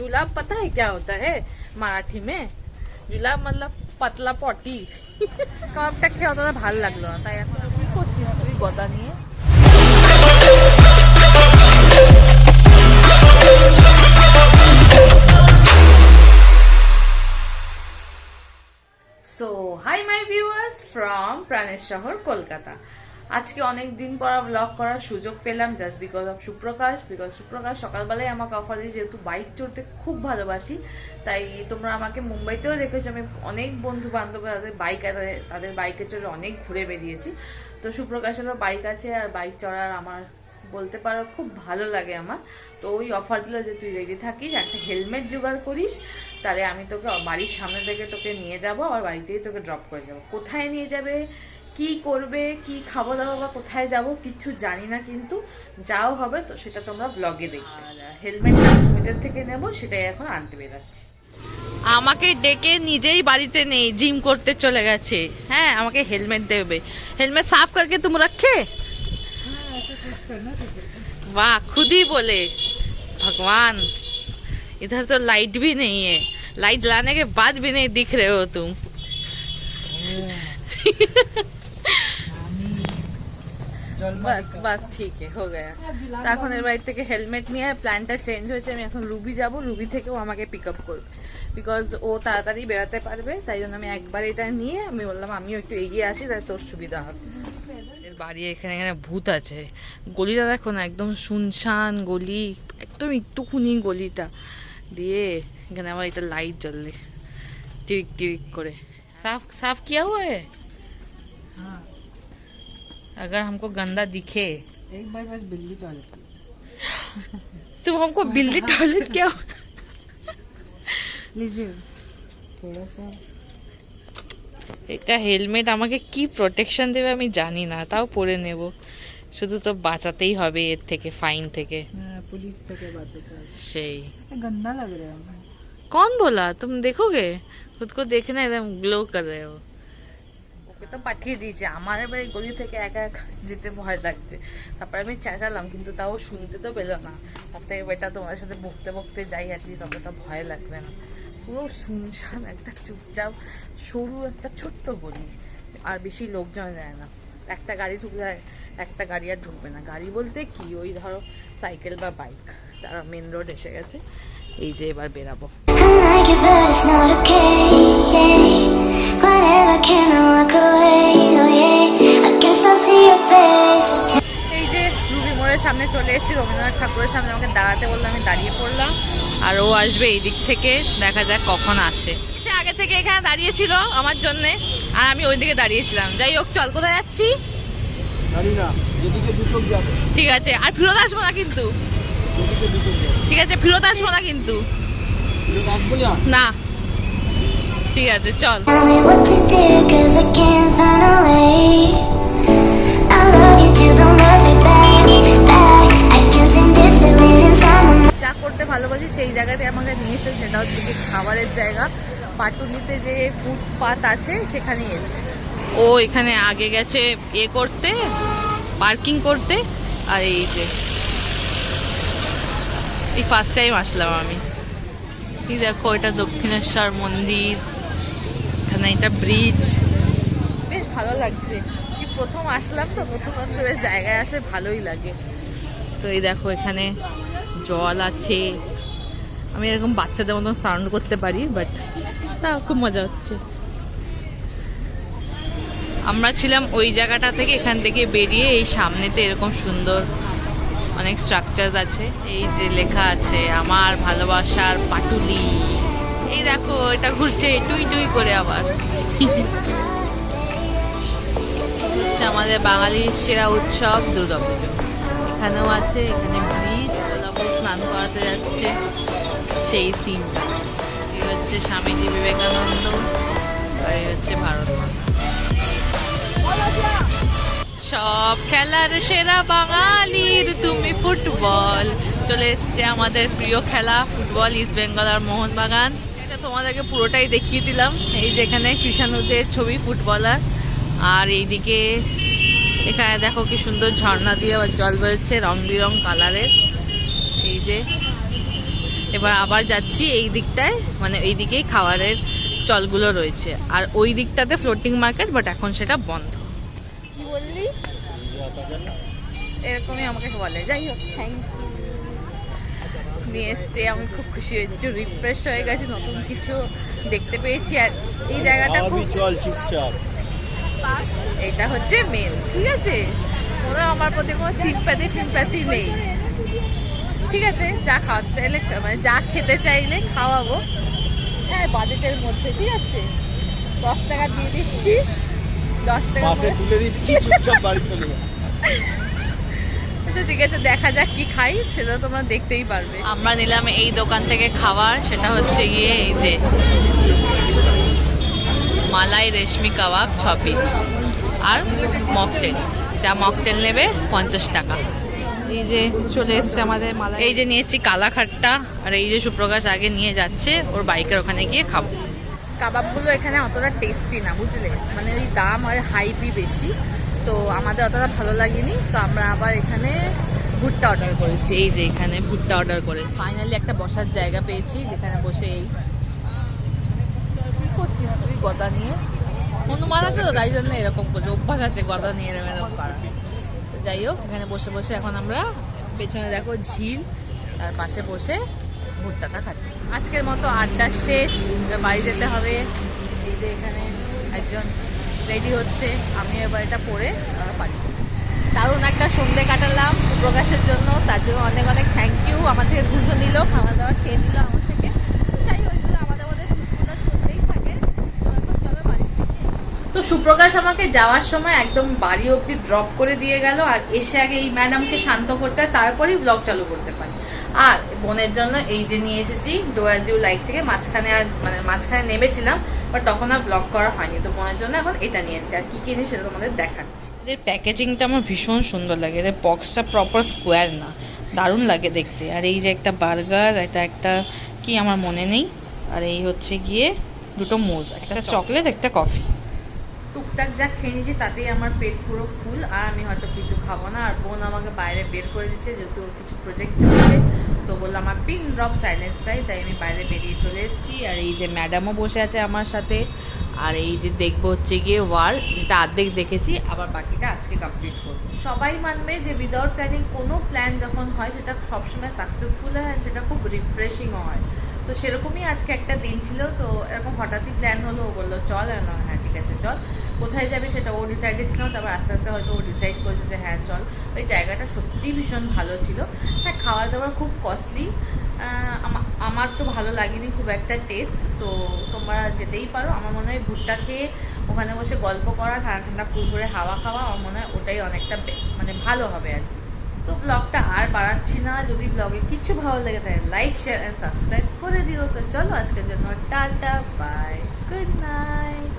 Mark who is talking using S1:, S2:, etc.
S1: जुलाब पता है क्या होता है মারাঠি में? जुलाब मतलब পাতলা পটি। কাবাবটা খেয়ে অতটা ভালো লাগলো না, তাই এখন কি করছিস তুই গদা নিয়ে? So hi my viewers from প্রাণের শহর কলকাতা। আজকে অনেক দিন পর ব্লগ করার সুযোগ পেলাম just because of Suprakash. Suprakash সকালবেলায় আমাকে অফার দিয়ে, যেহেতু বাইক চড়তে খুব ভালোবাসি, তাই তোমরা আমাকে মুম্বাইতেও দেখেছো, আমি অনেক বন্ধু বান্ধব তাদের বাইকে চড়ে অনেক ঘুরে বেরিয়েছি। তো সুপ্রকাশেরও বাইক আছে, আর বাইক চড়ার আমার বলতে পারো খুব ভালো লাগে আমার। তো ওই অফার দিল যে তুই রেডি থাকিস, একটা হেলমেট জোগাড় করিস, তাহলে আমি তোকে বাড়ির সামনে থেকে তোকে নিয়ে যাবো, আর বাড়িতেই তোকে ড্রপ করে যাবো। কোথায় নিয়ে যাবে, কি করবে, কি খাবো দাবো বা কোথায় যাব কিচ্ছু জানি না, কিন্তু যাও হবে তো সেটা তোমরা ব্লগে দেখবে। হেলমেটটা আমি সুমিতের থেকে নেবো, সেটাই এখন আনতে বেরাচ্ছি। আমাকে ডেকে নিজেই বাড়িতে নেই, জিম করতে চলে গেছে। হ্যাঁ, আমাকে হেলমেট দেবে। হেলমেट साफ करके तुम रखे? वाह, खुद ही बोले। भगवान, इधर तो लाइट भी नहीं है, लाइट जलाने के बाद भी नहीं दिख रहे हो तुम। बस बस ठीक है, हो गया। তো এখন এর বাড়ি থেকে হেলমেট নিয়ে প্ল্যানটা চেঞ্জ হয়েছে, আমি এখন রুবি যাব, রুবি থেকেও আমাকে পিক আপ করবে, বিকজ ও তাড়াতাড়ি বেরাতে পারবে। তাই জন্য আমি একবার এটা নিয়ে আমি বললাম আমিও একটু এগিয়ে আসি, তাই তোর সুবিধা হবে। এর বাড়ি এখানে এখানে ভূত আছে। গলিটা দেখো না, একদম শুনশান গলি, একদম একটুকুনি গলিটা দিয়ে এখানে আমার এটা লাইট জ্বললে টিরিক টিরিক করে। साफ साफ किया हुआ है? हाँ। अगर हमको गंदा दिखे
S2: एक बार बस बिल्ली टॉयलेट
S1: तुम हमको बिल्ली टॉयलेट क्या
S2: लीजिए थोड़ा सा।
S1: এটা হেলমেট আমাকে কি প্রোটেকশন দেবে আমি জানি না, তাও পরে নেব। শুধু তো বাঁচাতেই হবে এর থেকে, ফাইন থেকে।
S2: पुलिस থেকে বাঁচাতে হবে।
S1: সেই
S2: गंदा लग रहा है।
S1: कौन बोला? तुम देखोगे खुद को, देखना एकदम ग्लो कर रहे हो। ওকে তো পাঠিয়ে দিয়েছে, আমার এবার এই গলি থেকে একা একা যেতে ভয় লাগছে। তারপর আমি চেঁচালাম, কিন্তু তাও শুনতে তো পেলো না। তার থেকে বেটা তোমাদের সাথে বকতে বকতে যাই, অ্যাটলিস্ট অতটা ভয় লাগবে না। পুরো শুনশান একটা চুপচাপ সরু একটা ছোট্ট গলি, আর বেশি লোকজন যায় না। একটা গাড়ি ঢুকবে, একটা গাড়ি আর ঢুকবে না। গাড়ি বলতে কি, ওই ধরো সাইকেল বা বাইক। তারা মেন রোড এসে গেছে, এই যে এবার বেরাবো। এই যে রুবি মোড়ের সামনে চলে এসেছি, রবীন্দ্রনাথ ঠাকুরের সামনে আমাকে দাঁড়াতে বললো, আমি দাঁড়িয়ে পড়লাম। আর ও আসবে এই দিক থেকে, দেখা যাক কখন আসে। সে আগে থেকে এখানে দাঁড়িয়েছিল আমার জন্যে, আর আমি ওই দিকে দাঁড়িয়েছিলাম। যাই হোক, চল, কোথায় যাচ্ছি? ঠিক আছে, আর ফেরত আসবো না কিন্তু। ঠিক আছে, ফেরত আসবো না কিন্তু। না, ঠিক আছে, চল। যা করতে ভালোবাসি সেই জায়গাতে আমাকে নিয়ে এসে, সেটা হচ্ছে কি খাবারের জায়গা। পাটুলিতে যে ফুটপাত আছে সেখানে এসছে ও। এখানে আগে গেছে এ করতে, পার্কিং করতে। আর এই যে এই ফার্স্ট টাইম আসলাম আমি। এই দেখো, এটা দক্ষিণেশ্বর মন্দির, এখানে এটা ব্রিজ, বেশ ভালো লাগছে। কি প্রথম আসলাম তো, প্রথমত বেশ জায়গায় আসলে ভালোই লাগে। তো এই দেখো, এখানে জল আছে। আমি এরকম বাচ্চাদের মতন সাউন্ড করতে পারি, বাট তাও খুব মজা হচ্ছে। আমরা ছিলাম ওই জায়গাটা থেকে, এখান থেকে বেরিয়ে এই সামনেতে এরকম সুন্দর অনেক স্ট্রাকচার আছে। এই যে লেখা আছে আমার ভালোবাসার পাটুলি। এই দেখো, এটা ঘুরছে টুই টুই করে। আবার হচ্ছে আমাদের বাঙালির সেরা উৎসব দুর্গাপুজো। এখানেও আছে, এখানে ব্রিজ, গোলাপুর স্নান করাতে যাচ্ছে সেই সিনটা। এই হচ্ছে স্বামীজি বিবেকানন্দ, আর এই হচ্ছে ভারত মাতা। সব খেলার সেরা বাঙালির তুমি ফুটবল। চলে এসছে আমাদের প্রিয় খেলা ফুটবল, ইস্ট বেঙ্গল আর মোহনবাগান। এটা তোমাদেরকে পুরোটাই দেখিয়ে দিলাম। এই যেখানে কৃষাণুদের ছবি, ফুটবলার। আর এইদিকে এখানে দেখো কি সুন্দর ঝর্ণা দিয়ে আবার জল বেরোচ্ছে, রং বেরং কালারের। এই যে এবার আবার যাচ্ছি এই দিকটায়, মানে এই দিকেই খাবারের স্টলগুলো রয়েছে, আর ওই দিকটাতে ফ্লোটিং মার্কেট, বাট এখন সেটা বন্ধ। কি বললি? এরকমই আমাকে বলে। যাই হোক, থ্যাংক ইউ। নিয়ে এসছে, আমি খুব খুশি হয়েছি, একটু রিফ্রেশ হয়ে গেছি, নতুন কিছু দেখতে পেয়েছি। আর এই জায়গাটা খুব,
S3: চল চুপচাপ,
S1: এটা হচ্ছে মেন, ঠিক আছে? কোনো আমার প্রতি কোনো সিম্প্যাথি নেই, ঠিক আছে? যা খাওয়াতে চাইলে, মানে যা খেতে চাইলে খাওয়াবো, হ্যাঁ বাজেটের মধ্যে, ঠিক আছে? 10 টাকা দিয়ে দিচ্ছি, 10 টাকা
S3: পাশে তুলে দিচ্ছি, চুপচাপ বাড়ি চলে যা।
S1: আচ্ছা ঠিক আছে, দেখা যাক কি খাই, সেটা তোমরা দেখতেই পারবে। আমরা নিলাম এই দোকান থেকে খাবার, সেটা হচ্ছে গিয়ে এই যে মালাই রেশমি কাবাব 6 পিস আর মকটেল, যা মকটেল নেবে 50 টাকা। এই যে চলে এসছে আমাদের মালাই, এই যে নিয়েছি কালাখাট্টা, আর এই যে সুপ্রকাশ আগে নিয়ে যাচ্ছে ওর বাইকের ওখানে গিয়ে খাবো। কাবাবগুলো এখানে অতটা টেস্টি না, বুঝলে, মানে ওই দাম আর হাইপই বেশি, তো আমাদের অতটা ভালো লাগেনি। তো আমরা আবার এখানে ভুট্টা অর্ডার করেছি, এই যে এখানে ভুট্টা অর্ডার করেছি। ফাইনালি একটা বসার জায়গা পেয়েছি, যেখানে বসে এই কি করছিস তুই গদা নিয়ে? হনুমান আছে তো, তাই জন্য এরকম করছে, অভ্যাস আছে গদা নিয়ে এরকম করা। তো যাই হোক, এখানে বসে বসে এখন আমরা, পেছনে দেখো ঝিল, তার পাশে বসে ভুট্টাটা খাচ্ছি। আজকের মতো আড্ডা শেষ, এবার বাড়ি যেতে হবে। এই যে এখানে একজন রেডি হচ্ছে, আমি এবার এটা পরে বাড়ি যাবো। দারুণ একটা সন্ধ্যে কাটালাম প্রকাশের জন্য, তার জন্য অনেক অনেক থ্যাংক ইউ। আমার থেকে ঘুষো নিল, খাওয়া দাওয়া খেয়ে নিল আমার থেকে। যাই হোক, এগুলো আমাদের মধ্যে টুকগুলো চলতেই থাকে। তো এখন চলো বাড়ি থেকে। তো সুপ্রকাশ আমাকে যাওয়ার সময় একদম বাড়ি অবধি ড্রপ করে দিয়ে গেল, আর এসে আগে এই ম্যাডামকে শান্ত করতে হয়, তারপরেই ব্লগ চালু করতে পারি। আর বোনের জন্য এই যে নিয়ে এসেছি ডো অ্যাজ ইউ লাইক থেকে, মাঝখানে নেমেছিলাম, বাট তখন আর ব্লগ করা হয়নি, তো বোনের জন্য এখন এটা নিয়ে এসেছি। আর কি কিনে সেটা তোমাদের দেখাচ্ছি। এদের প্যাকেজিংটা আমার ভীষণ সুন্দর লাগে, এদের বক্সটা প্রপার স্কোয়ার না, দারুণ লাগে দেখতে। আর এই যে একটা বার্গার, এটা একটা কি আমার মনে নেই, আর এই হচ্ছে গিয়ে দুটো মোজ, একটা চকলেট, একটা কফি। টুকটাক যা খেয়ে নিয়েছি তাতেই আমার পেট পুরো ফুল, আর আমি হয়তো কিছু খাবো না। আর বোন আমাকে বাইরে বের করে দিচ্ছে, যেহেতু কিছু প্রজেক্ট চলছে, তো বললো আমার পিন ড্রপ সাইলেন্স চাই, তাই আমি বাইরে বেরিয়ে চলে এসেছি। আর এই যে ম্যাডামও বসে আছে আমার সাথে, আর এই যে দেখবো হচ্ছে গিয়ে ওয়ার, যেটা অর্ধেক দেখেছি, আবার বাকিটা আজকে কমপ্লিট করবো। সবাই মানবে যে উইদাউট প্ল্যানিং কোনো প্ল্যান যখন হয়, সেটা সবসময় সাকসেসফুল হয়, সেটা খুব রিফ্রেশিংও হয়। তো সেরকমই আজকে একটা দিন ছিল, তো এরকম হঠাৎই প্ল্যান হলো, ও বললো চল, হ্যাঁ ঠিক আছে চল। কোথায় যাবে সেটা ও ডিসাইডেড ছিল, তারপর আস্তে আস্তে হয়তো ও ডিসাইড করেছে যে হ্যাঁ চল। ওই জায়গাটা সত্যিই ভীষণ ভালো ছিল। হ্যাঁ, খাবার দাবার খুব কস্টলি, আমার তো ভালো লাগেনি খুব একটা টেস্ট, তো তোমরা যেতেই পারো। আমার মনে হয় ভুট্টা খেয়ে ওখানে বসে গল্প করা, ঠান্ডা ঠান্ডা ফুল করে হাওয়া খাওয়া, আমার মনে হয় ওটাই অনেকটা মানে ভালো হবে আর কি। তো ব্লগটা আর বাড়াচ্ছি না, যদি ব্লগে কিছু ভালো লেগে থাকে লাইক শেয়ার অ্যান্ড সাবস্ক্রাইব করে দিও। তো চলো আজকের জন্য টাটা, বাই, গুড নাইট।